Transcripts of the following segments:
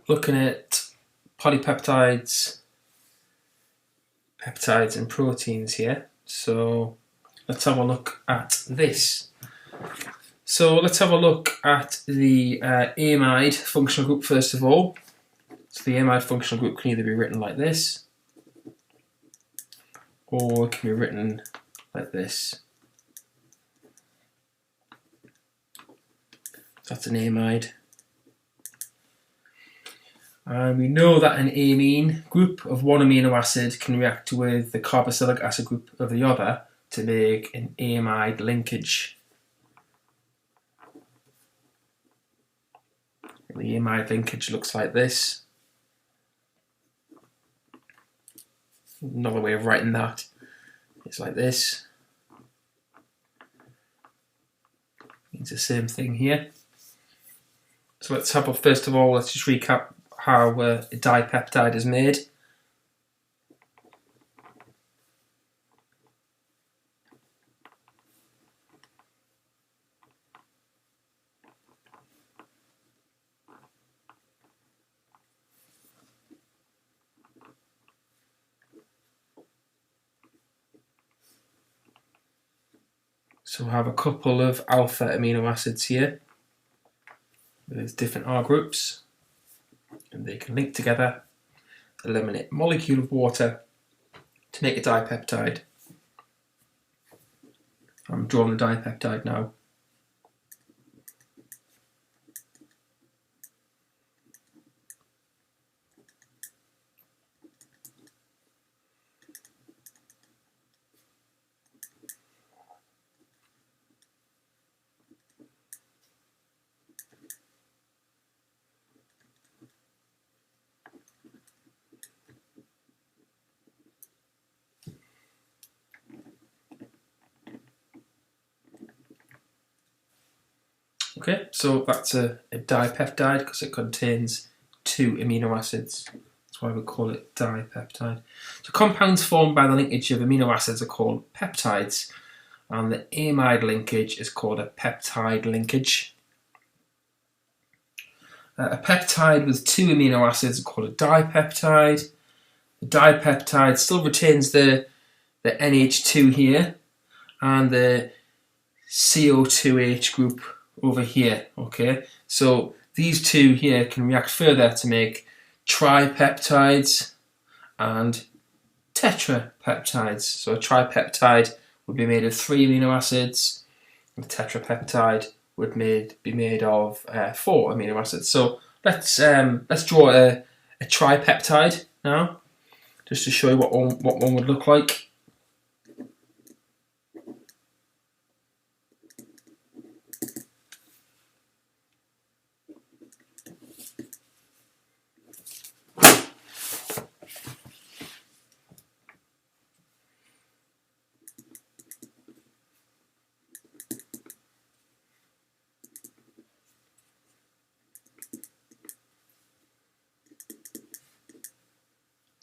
looking at polypeptides, peptides and proteins here. So let's have a look at this. So let's have a look at the amide functional group first of all. So the amide functional group can either be written like this, or it can be written like this. That's an amide. And we know that an amine group of one amino acid can react with the carboxylic acid group of the other to make an amide linkage. The amide linkage looks like this. Another way of writing that is like this. Means the same thing here. So let's have a, first of all, let's just recap how a dipeptide is made. So we have a couple of alpha amino acids here with different R groups, and they can link together, eliminate a molecule of water to make a dipeptide. I'm drawing the dipeptide now. Okay, so that's a dipeptide because it contains two amino acids. That's why we call it dipeptide. So compounds formed by the linkage of amino acids are called peptides, and the amide linkage is called a peptide linkage. A peptide with two amino acids is called a dipeptide. The dipeptide still retains the NH2 here and the CO2H group over here. Okay, so these two here can react further to make tripeptides and tetrapeptides. So a tripeptide would be made of 3 amino acids, and a tetrapeptide would be made of 4 amino acids. So let's draw a tripeptide now, just to show you what one would look like.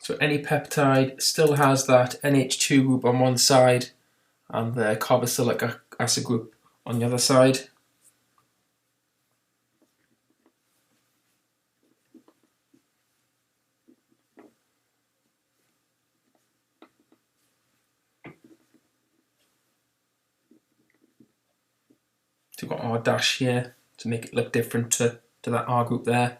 So any peptide still has that NH2 group on one side and the carboxylic acid group on the other side. So we've got R dash here to make it look different to that R group there.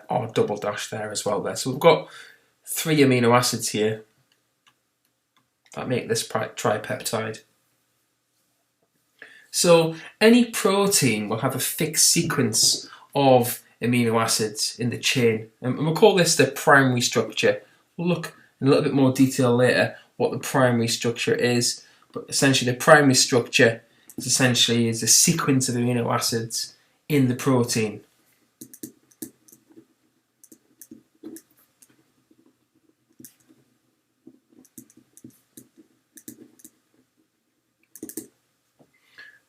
R double dash there as well there. So we've got 3 amino acids here that make this tripeptide. So any protein will have a fixed sequence of amino acids in the chain, and we'll call this the primary structure. We'll look in a little bit more detail later what the primary structure is, but essentially the primary structure is a sequence of amino acids in the protein.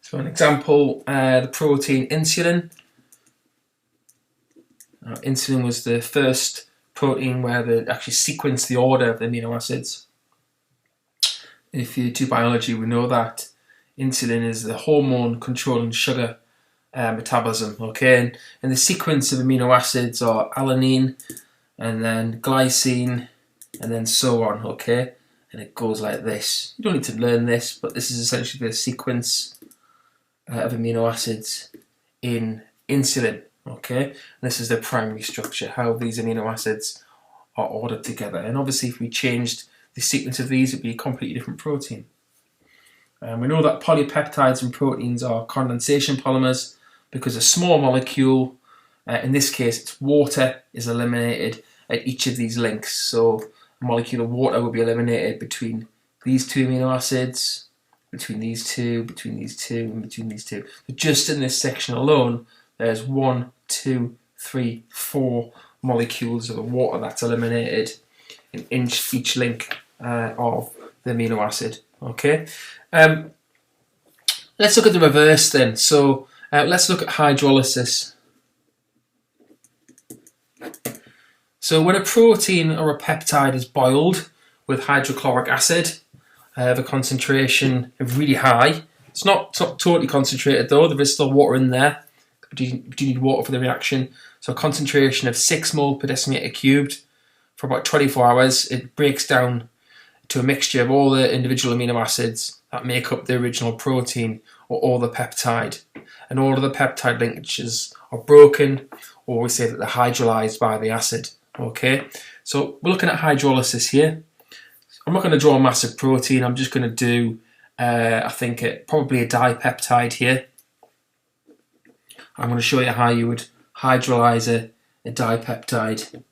So an example, the protein insulin. Insulin was the first protein where they actually sequenced the order of the amino acids. if you do biology, we know that insulin is the hormone controlling sugar metabolism. Okay, and the sequence of amino acids are alanine, and then glycine, and then so on. Okay, and it goes like this. You don't need to learn this, but this is essentially the sequence of amino acids in insulin. Okay, and this is the primary structure, how these amino acids are ordered together. And obviously, if we changed the sequence of these, it'd be a completely different protein. We know that polypeptides and proteins are condensation polymers because a small molecule, in this case it's water, is eliminated at each of these links. So a molecule of water will be eliminated between these two amino acids, between these two, between these two, and between these two. But just in this section alone, there's 1, 2, 3, 4 molecules of the water that's eliminated in each link of the amino acid. Okay, let's look at the reverse then. So let's look at hydrolysis. So when a protein or a peptide is boiled with hydrochloric acid, the concentration is really high. It's not totally concentrated though, there is still water in there. But you need water for the reaction. So a concentration of 6 mole per decimeter cubed for about 24 hours. It breaks down to a mixture of all the individual amino acids that make up the original protein or the peptide. And all of the peptide linkages are broken, or we say that they're hydrolyzed by the acid. Okay, so we're looking at hydrolysis here. I'm not going to draw a massive protein, I'm just going to do, I think, probably a dipeptide here. I'm going to show you how you would hydrolyze a dipeptide.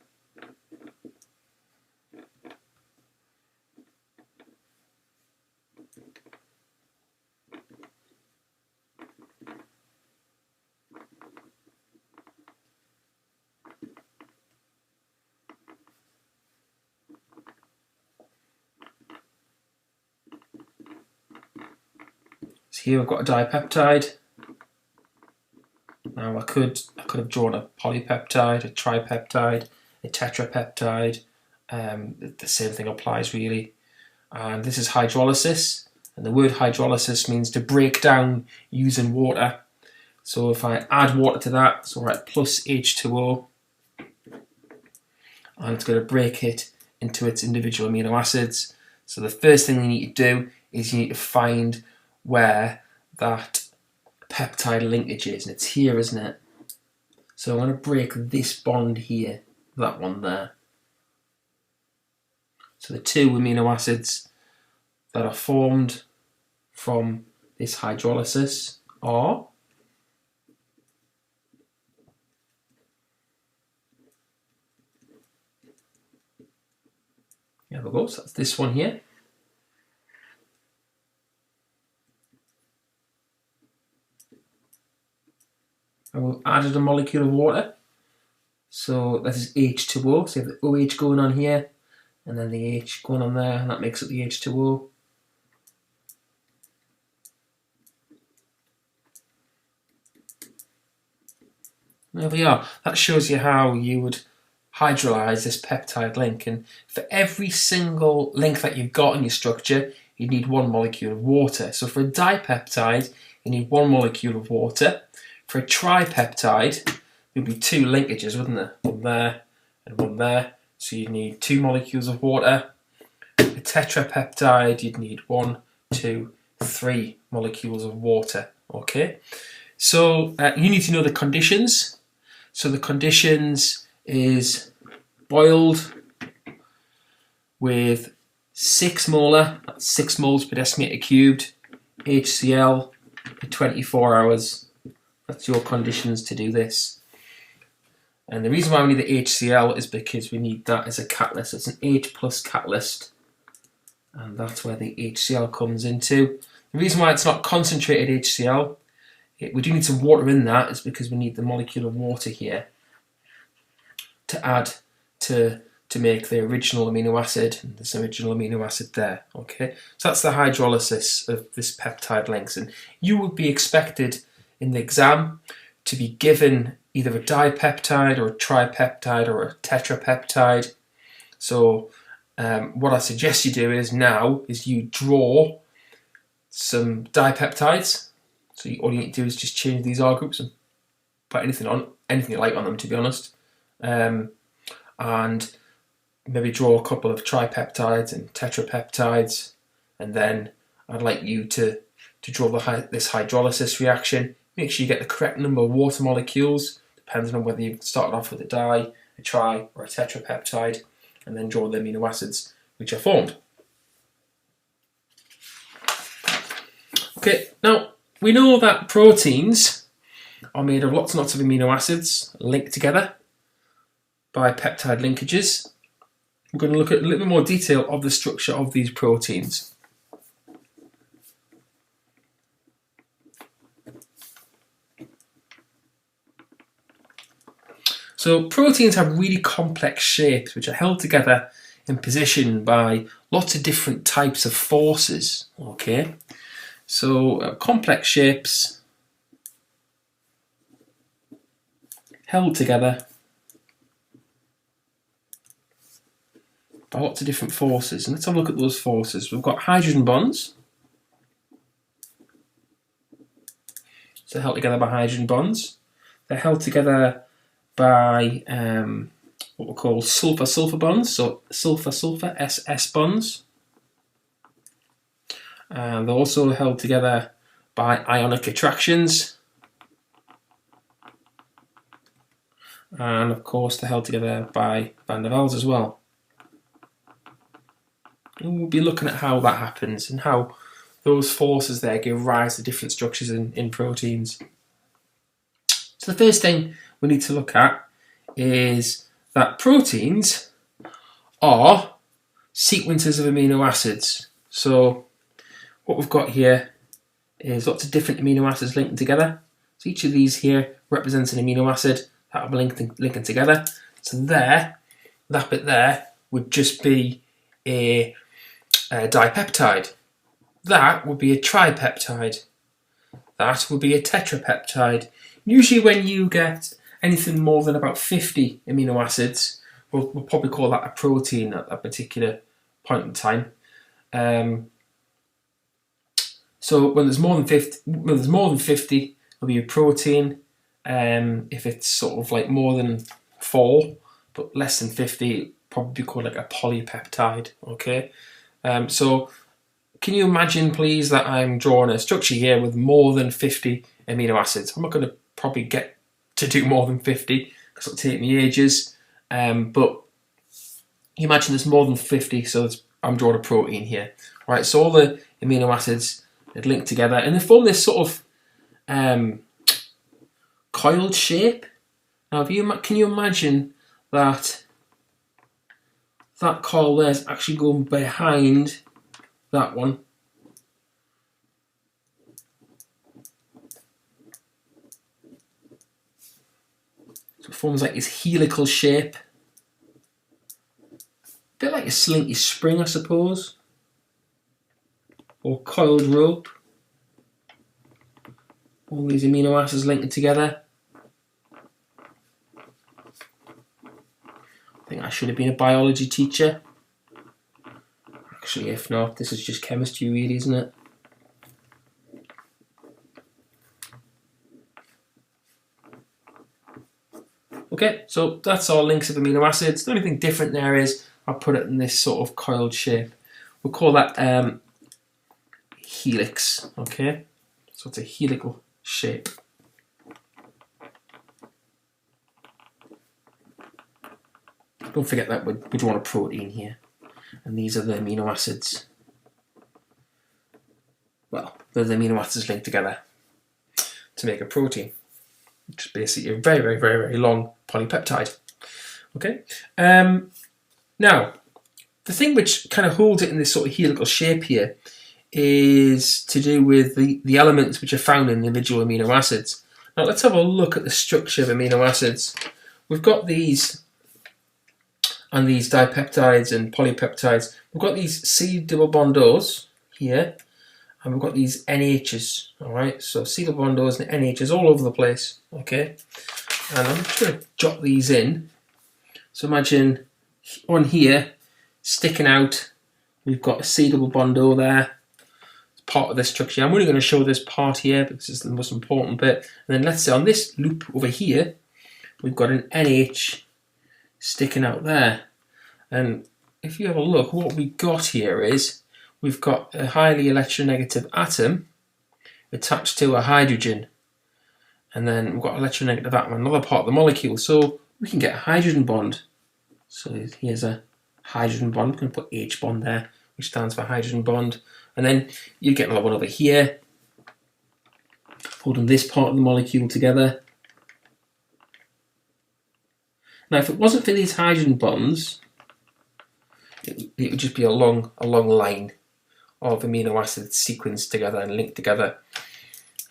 So here I've got a dipeptide. Now I could have drawn a polypeptide, a tripeptide, a tetrapeptide. The same thing applies really. And this is hydrolysis. And the word hydrolysis means to break down using water. So if I add water to that, so we're at plus H2O, and it's going to break it into its individual amino acids. So the first thing you need to do is you need to find where that peptide linkage is, and it's here, isn't it? So I'm going to break this bond here, that one there. So the two amino acids that are formed from this hydrolysis are there we go, so that's this one here. And we've added a molecule of water. So that is H2O. So you have the OH going on here, and then the H going on there, and that makes up the H2O. There we are. That shows you how you would hydrolyze this peptide link. And for every single link that you've got in your structure, you need one molecule of water. So for a dipeptide, you need one molecule of water. For a tripeptide, there would be two linkages, wouldn't there? One there and one there. So you'd need 2 molecules of water. A tetrapeptide, you'd need 1, 2, 3 molecules of water. Okay. So you need to know the conditions. So the conditions is boiled with 6 molar, that's 6 moles per decimeter cubed, HCl for 24 hours. That's your conditions to do this. And the reason why we need the HCl is because we need that as a catalyst. It's an H plus catalyst, and that's where the HCl comes into. The reason why it's not concentrated HCl, we do need some water in that, is because we need the molecule of water here to add to make the original amino acid, and this original amino acid there. Okay, so that's the hydrolysis of this peptide links, and you would be expected in the exam to be given either a dipeptide or a tripeptide or a tetrapeptide. So what I suggest you do is you draw some dipeptides. So all you need to do is just change these R groups and put anything you like on them, to be honest. And maybe draw a couple of tripeptides and tetrapeptides, and then I'd like you to draw this hydrolysis reaction. Make sure you get the correct number of water molecules, depending on whether you've started off with a di, a tri, or a tetrapeptide, and then draw the amino acids which are formed. Okay, now we know that proteins are made of lots and lots of amino acids linked together by peptide linkages. We're going to look at a little bit more detail of the structure of these proteins. So proteins have really complex shapes which are held together in position by lots of different types of forces. Okay, so complex shapes held together by lots of different forces. And let's have a look at those forces. We've got hydrogen bonds. So they're held together by hydrogen bonds. They're held together by what we call sulfur-sulfur bonds, so sulfur-sulfur, SS bonds. And they're also held together by ionic attractions. And of course they're held together by van der Waals as well. And we'll be looking at how that happens and how those forces there give rise to different structures in proteins. So the first thing we need to look at is that proteins are sequences of amino acids. So what we've got here is lots of different amino acids linked together. So each of these here represents an amino acid that will be linking together. So there, that bit there would just be a dipeptide. That would be a tripeptide. That would be a tetrapeptide. Usually when you get anything more than about 50 amino acids, we'll probably call that a protein at that particular point in time. So when there's more than 50, it'll be a protein. If it's sort of like more than 4, but less than 50, it'll probably be called like a polypeptide. Okay. So can you imagine, please, that I'm drawing a structure here with more than 50 amino acids? I'm not going to probably get to do more than 50 because it'll take me ages. But you imagine there's more than 50, so I'm drawing a protein here. Right, so all the amino acids are linked together and they form this sort of coiled shape. Now, can you imagine that coil there is actually going behind that one? So it forms like this helical shape. A bit like a slinky spring, I suppose. Or coiled rope. All these amino acids linked together. I think I should have been a biology teacher. Actually, if not, this is just chemistry really, isn't it? Okay, so that's our links of amino acids. The only thing different there is I'll put it in this sort of coiled shape. We'll call that helix, okay? So it's a helical shape. Don't forget that we draw a protein here. And these are the amino acids. Well, they're the amino acids linked together to make a protein, which is basically a very, very, very, very long polypeptide. Okay. Now, the thing which kind of holds it in this sort of helical shape here is to do with the elements which are found in the individual amino acids. Now, let's have a look at the structure of amino acids. We've got these, and these dipeptides and polypeptides. We've got these C double bond O's here, and we've got these NHs, all right? So C double bond O's and NHs all over the place, okay? And I'm just going to jot these in. So imagine on here, sticking out. We've got a C double bond O there. It's part of this structure. I'm only going to show this part here because it's the most important bit. And then let's say on this loop over here, we've got an NH sticking out there. And if you have a look, what we've got here is we've got a highly electronegative atom attached to a hydrogen. And then we've got an electronegative atom, another part of the molecule. So we can get a hydrogen bond. So here's a hydrogen bond. I'm going to put H bond there, which stands for hydrogen bond. And then you get another one over here, holding this part of the molecule together. Now, if it wasn't for these hydrogen bonds, it would just be a long line of amino acids sequenced together and linked together.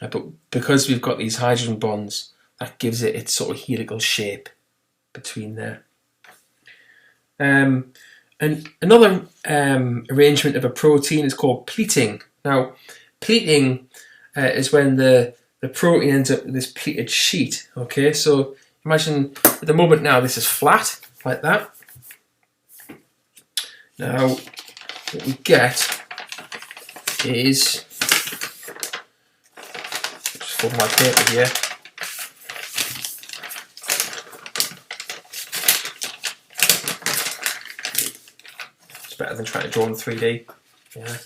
But because we've got these hydrogen bonds, that gives it its sort of helical shape between there. And another arrangement of a protein is called pleating. Now, pleating is when the protein ends up with this pleated sheet. Okay, so imagine at the moment now this is flat, like that. Now, what we get is, just fold my paper here. It's better than trying to draw in 3D. Yeah.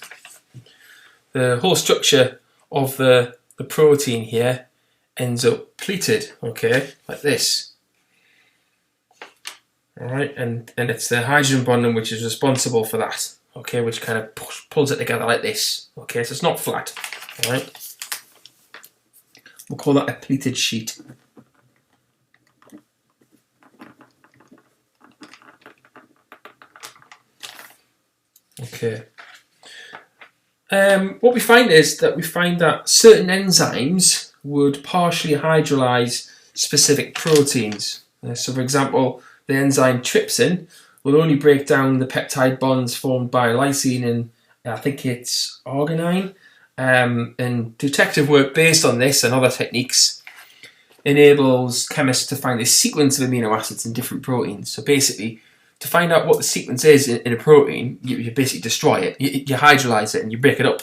The whole structure of the protein here ends up pleated, okay, like this. Alright, and it's the hydrogen bonding which is responsible for that, okay, which kind of pulls it together like this, okay, so it's not flat, alright. We'll call that a pleated sheet. Okay. What we find is that certain enzymes would partially hydrolyze specific proteins. So, for example, the enzyme trypsin will only break down the peptide bonds formed by lysine and I think it's arginine. And detective work based on this and other techniques enables chemists to find a sequence of amino acids in different proteins. So basically, to find out what the sequence is in a protein, you basically destroy it. You hydrolyze it and you break it up.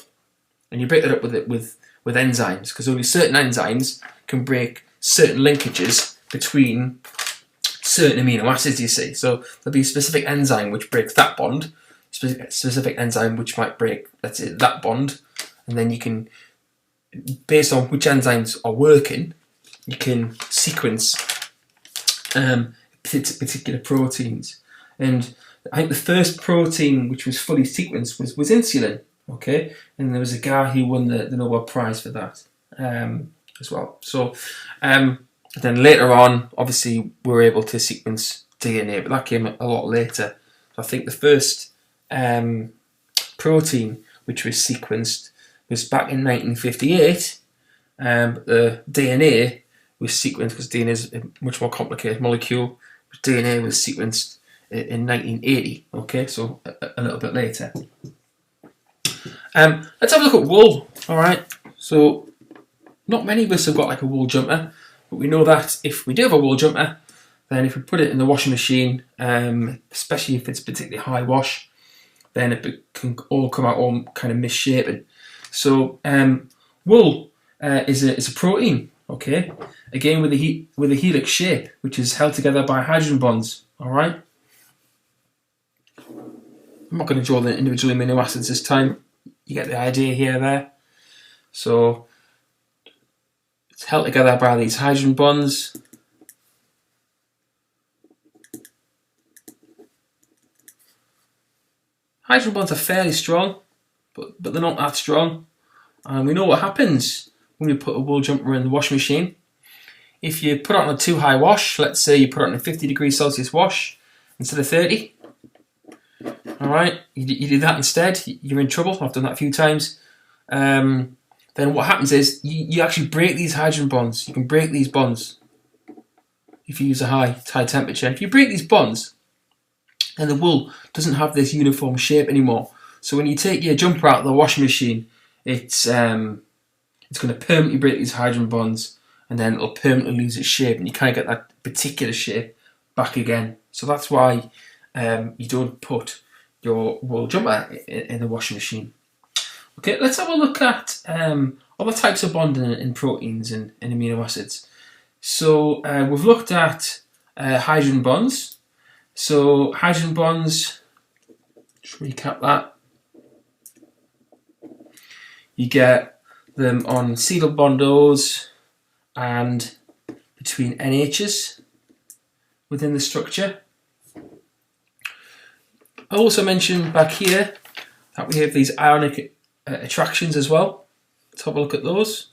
And you break it up with enzymes, because only certain enzymes can break certain linkages between certain amino acids, you see. So there'll be a specific enzyme which breaks that bond, specific enzyme which might break, let's say, that bond, and then you can, based on which enzymes are working, you can sequence particular proteins. And I think the first protein which was fully sequenced was insulin, okay? And there was a guy who won the Nobel Prize for that as well. So then later on, obviously, we were able to sequence DNA, but that came a lot later. So I think the first protein which was sequenced was back in 1958, but the DNA was sequenced, because DNA is a much more complicated molecule. DNA was sequenced in 1980, okay, so a little bit later. Let's have a look at wool, alright. So, not many of us have got like a wool jumper, but we know that if we do have a wool jumper, then if we put it in the washing machine, especially if it's particularly high wash, then it can all come out all kind of misshapen. So, wool is a protein, okay, again with a helix shape, which is held together by hydrogen bonds, alright. I'm not going to draw the individual amino acids this time. You get the idea here, there. So it's held together by these hydrogen bonds. Hydrogen bonds are fairly strong, but they're not that strong. And we know what happens when we put a wool jumper in the washing machine. If you put it on a too high wash, let's say you put it on a 50 degrees Celsius wash instead of 30, alright, you do that instead, you're in trouble. I've done that a few times. Then what happens is you actually break these hydrogen bonds. You can break these bonds if you use a high temperature. If you break these bonds, then the wool doesn't have this uniform shape anymore. So when you take your jumper out of the washing machine, it's going to permanently break these hydrogen bonds, and then it'll permanently lose its shape, and you can't get that particular shape back again. So that's why you don't put your wool jumper in the washing machine. Okay, let's have a look at other types of bonding in proteins and amino acids. So we've looked at hydrogen bonds. So hydrogen bonds, just recap that. You get them on C-double bond O's and between NH's within the structure. I also mentioned back here that we have these ionic attractions as well. Let's have a look at those.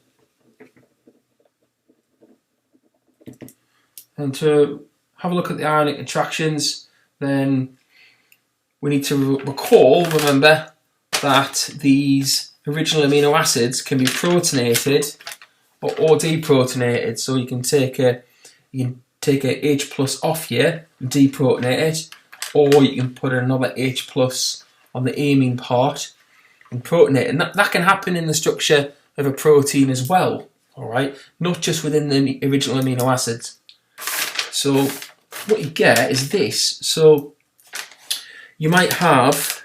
And to have a look at the ionic attractions, then we need to remember that these original amino acids can be protonated or deprotonated. So you can take a H plus off here and deprotonate it, or you can put another H plus on the amine part and protonate, and that can happen in the structure of a protein as well. All right, not just within the original amino acids. So what you get is this. So you might have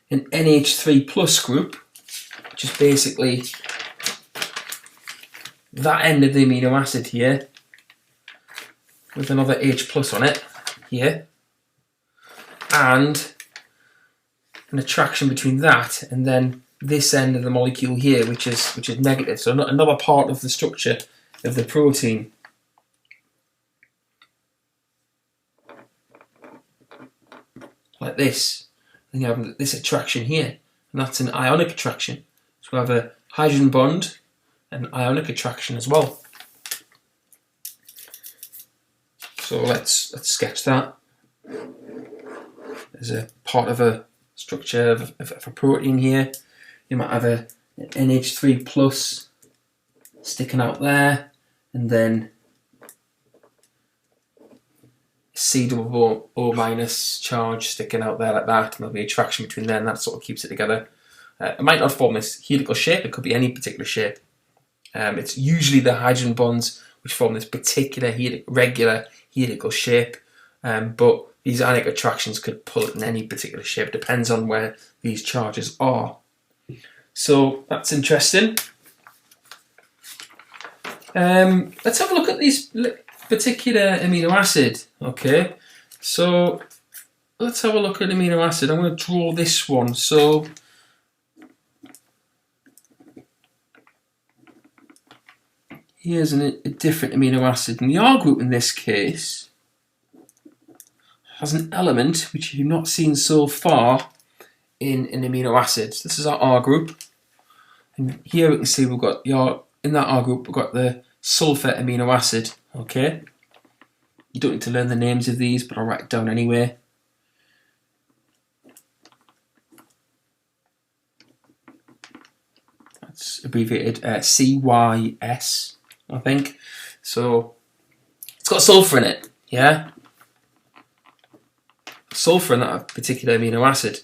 an NH3 plus group, which is basically that end of the amino acid here, with another H plus on it here, and an attraction between that and then this end of the molecule here, which is negative. So another part of the structure of the protein. Like this. Then you have this attraction here, and that's an ionic attraction. So we have a hydrogen bond and ionic attraction as well. So let's sketch that as a part of a structure of a protein here. You might have an NH3 plus sticking out there, and then C double O minus charge sticking out there like that, and there'll be attraction between them, and that sort of keeps it together. It might not form this helical shape, it could be any particular shape. It's usually the hydrogen bonds which form this particular regular helical shape, but these ionic attractions could pull it in any particular shape. It depends on where these charges are. So that's interesting. Let's have a look at these particular amino acid. Okay, so let's have a look at amino acid. I'm going to draw this one. So here's a different amino acid, and the R group in this case has an element which you've not seen so far in amino acids. This is our R group, and here we can see we've got in that R group we've got the sulfur amino acid. Okay, you don't need to learn the names of these, but I'll write it down anyway. That's abbreviated CYS, I think. So it's got sulfur in it, yeah? Sulfur in that particular amino acid.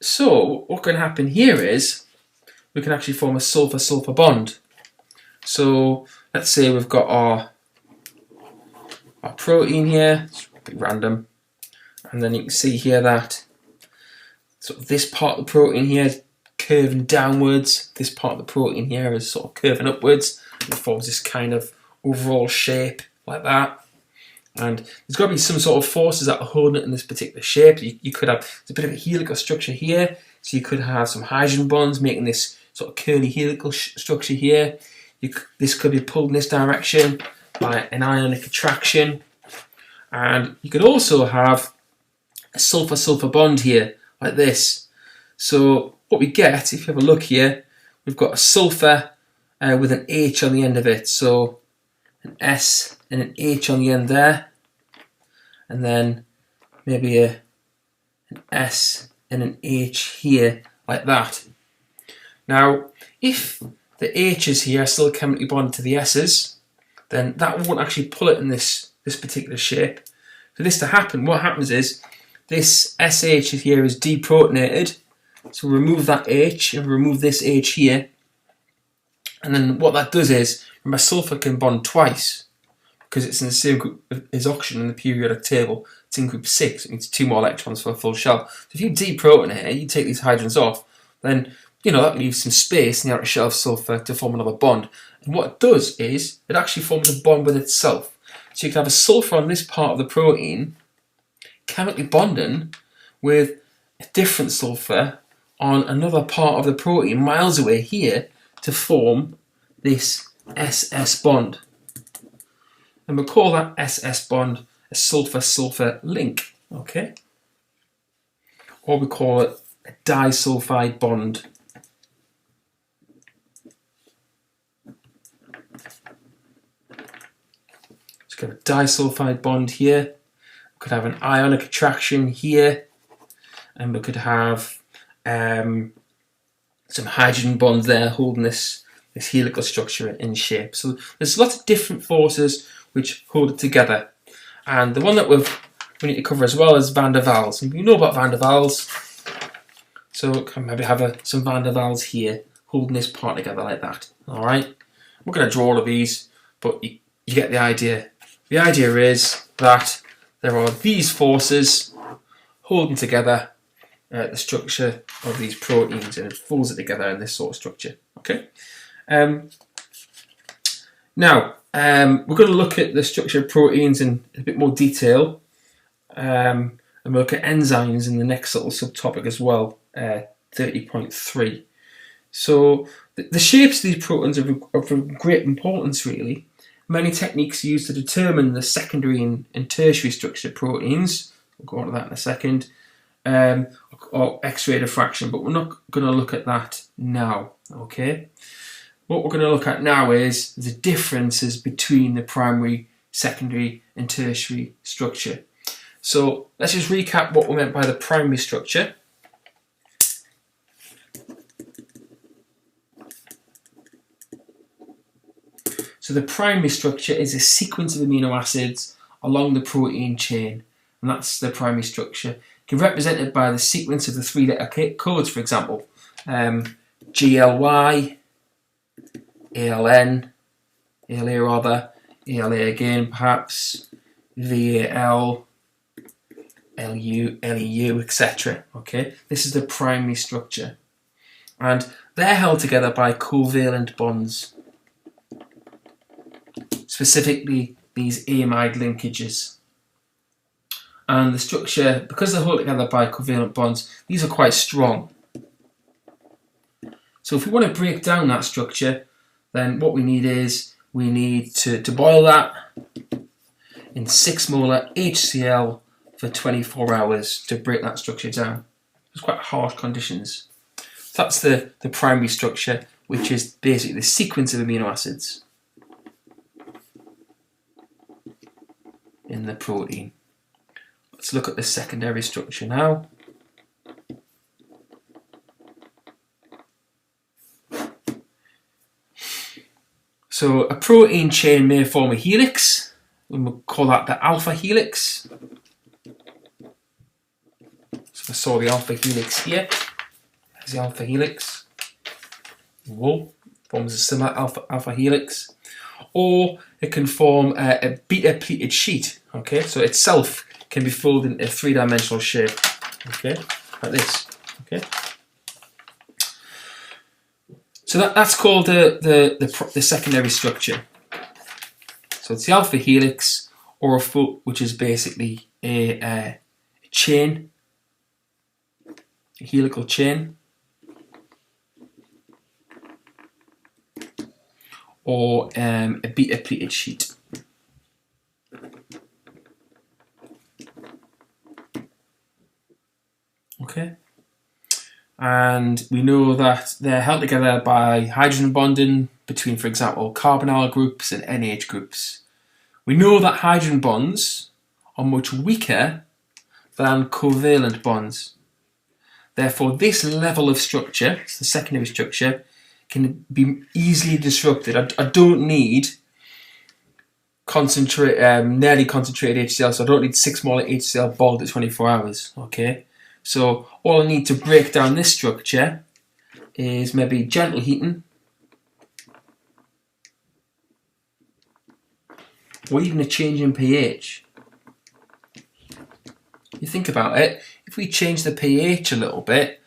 So what can happen here is we can actually form a sulfur-sulfur bond. So let's say we've got our protein here, it's a bit random, and then you can see here that sort of this part of the protein here is curving downwards, this part of the protein here is sort of curving upwards, and it forms this kind of overall shape like that. And there's got to be some sort of forces that are holding it in this particular shape. You could have a bit of a helical structure here, so you could have some hydrogen bonds making this sort of curly helical structure here. This could be pulled in this direction by an ionic attraction, and you could also have a sulfur-sulfur bond here like this. So what we get, if you have a look here, we've got a sulfur with an H on the end of it, so an S and an H on the end there, and then maybe an S and an H here like that. Now if the H's here are still chemically bonded to the S's, then that won't actually pull it in this particular shape. For this to happen, what happens is this SH here is deprotonated, so remove that H and remove this H here, and then what that does is, remember sulfur can bond twice, because it's in the same group as oxygen in the periodic table. It's in group 6. It needs 2 more electrons for a full shell. So if you deproton here, you take these hydrogens off, then that leaves some space in the outer shell of sulfur to form another bond. And what it does is it actually forms a bond with itself. So you can have a sulfur on this part of the protein chemically bonding with a different sulfur on another part of the protein miles away here to form this SS bond. And we'll call that SS bond a sulfur-sulfur link, okay? Or we call it a disulfide bond. So we have a disulfide bond here. We could have an ionic attraction here, and we could have some hydrogen bonds there holding this helical structure in shape. So there's lots of different forces which hold it together. And the one that we need to cover as well is van der Waals. And we know about van der Waals, so we can maybe have some van der Waals here holding this part together like that. All right, we're going to draw all of these, but you get the idea. The idea is that there are these forces holding together the structure of these proteins, and it folds it together in this sort of structure. Okay. Now we're going to look at the structure of proteins in a bit more detail, and we'll look at enzymes in the next little subtopic as well, 30.3. So the shapes of these proteins are of great importance, really. Many techniques used to determine the secondary and tertiary structure of proteins. We'll go on to that in a second. Or X-ray diffraction, but we're not going to look at that now, okay? What we're going to look at now is the differences between the primary, secondary and tertiary structure. So let's just recap what we meant by the primary structure. So the primary structure is a sequence of amino acids along the protein chain, and that's the primary structure. It can be represented by the sequence of the 3-letter codes, for example, GLY, ALN, ALA rather, ALA again perhaps, VAL, LU, LEU, etc. Okay, this is the primary structure, and they're held together by covalent bonds, specifically these amide linkages. And the structure, because they're held together by covalent bonds, these are quite strong. So if we want to break down that structure, then what we need is to boil that in 6 molar HCl for 24 hours to break that structure down. It's quite harsh conditions. So that's the primary structure, which is basically the sequence of amino acids in the protein. Let's look at the secondary structure now. So a protein chain may form a helix, and we'll call that the alpha helix. So I saw the alpha helix here. There's the alpha helix. Whoa, forms a similar alpha helix. Or it can form a beta pleated sheet. Okay, so itself can be folded into a 3-dimensional shape. Okay, like this. Okay. So that's called the secondary structure. So it's the alpha helix, or a foot, which is basically a chain, a helical chain, or a beta pleated sheet. Okay. And we know that they're held together by hydrogen bonding between, for example, carbonyl groups and NH groups. We know that hydrogen bonds are much weaker than covalent bonds. Therefore, this level of structure, the secondary structure, can be easily disrupted. I don't need nearly concentrated HCl, so I don't need 6 molar HCl boiled at 24 hours. Okay. So all I need to break down this structure is maybe gentle heating or even a change in pH. You think about it, if we change the pH a little bit,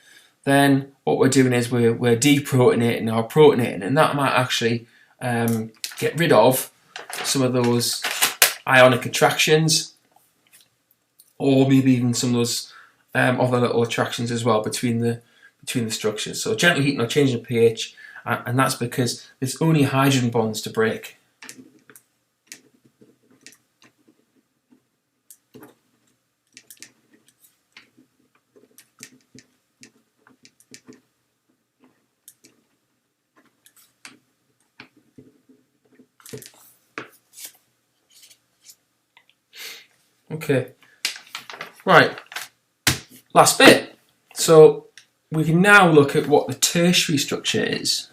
then what we're doing is we're deprotonating or protonating, and that might actually get rid of some of those ionic attractions, or maybe even some of those other little attractions as well between the structures. So gentle heating or changing pH, and that's because there's only hydrogen bonds to break. Okay, right, last bit. So we can now look at what the tertiary structure is.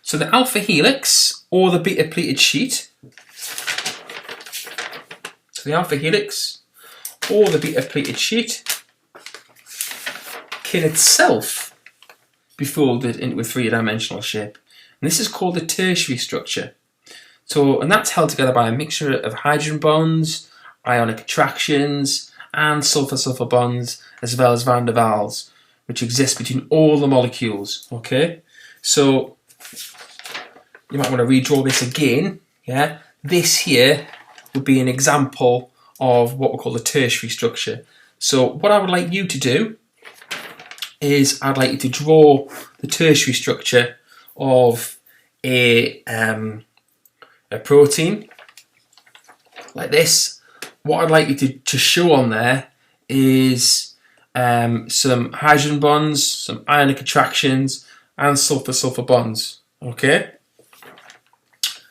So the alpha helix or the beta pleated sheet. So the alpha helix or the beta pleated sheet can itself be folded into a three-dimensional shape. And this is called the tertiary structure. So, and that's held together by a mixture of hydrogen bonds, ionic attractions, and sulfur-sulfur bonds, as well as van der Waals, which exist between all the molecules. Okay, so you might want to redraw this again. Yeah, this here would be an example of what we call the tertiary structure. So, what I would like you to do is I'd like you to draw the tertiary structure of a protein like this. What I'd like you to show on there is some hydrogen bonds, some ionic attractions, and sulfur-sulfur bonds. Okay,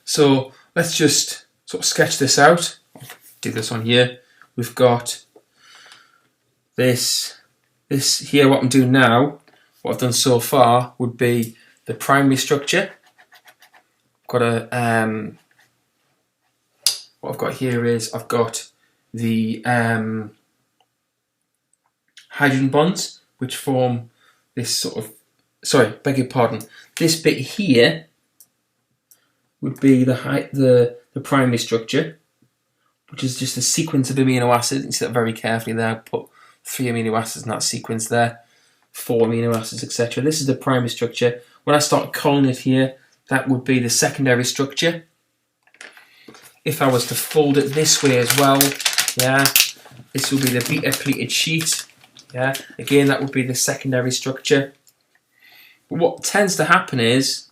so let's just sort of sketch this out. I'll do this on here. We've got this here. What I'm doing now, what I've done so far, would be the primary structure. Got a what I've got here is I've got the hydrogen bonds, which form this sort of, sorry, beg your pardon, this bit here would be the primary structure, which is just a sequence of amino acids. You see that very carefully there. I put 3 amino acids in that sequence there, 4 amino acids, etc. This is the primary structure. When I start calling it here, that would be the secondary structure. If I was to fold it this way as well, yeah, this will be the beta pleated sheet. Yeah, again, that would be the secondary structure. But what tends to happen is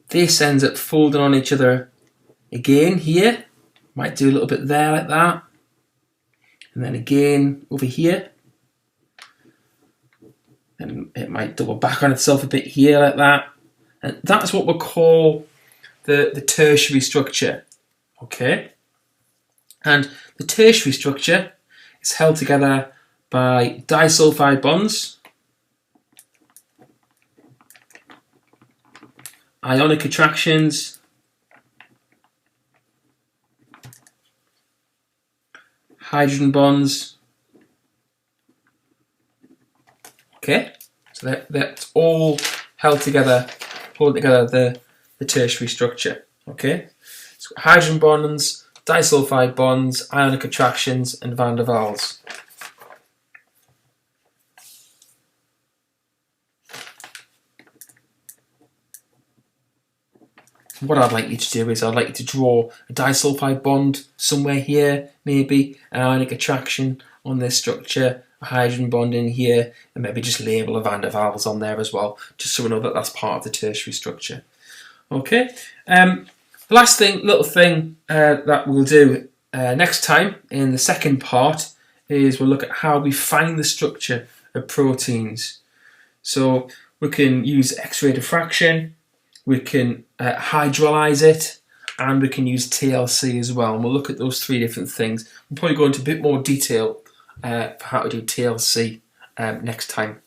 this ends up folding on each other again here. Might do a little bit there like that. And then again over here. And it might double back on itself a bit here like that. And that's what we'll call the tertiary structure. Okay? And the tertiary structure is held together by disulfide bonds, ionic attractions, hydrogen bonds. Okay, so that's all held together, holding together the tertiary structure. Okay, so hydrogen bonds, disulfide bonds, ionic attractions, and van der Waals. What I'd like you to do is I'd like you to draw a disulfide bond somewhere here, maybe an ionic attraction on this structure, a hydrogen bond in here, and maybe just label a van der Waals on there as well, just so we know that that's part of the tertiary structure. Okay. The last little thing that we'll do next time in the second part is we'll look at how we find the structure of proteins. So we can use X-ray diffraction, we can hydrolyze it, and we can use TLC as well. And we'll look at those 3 different things. We'll probably go into a bit more detail for how to do TLC next time.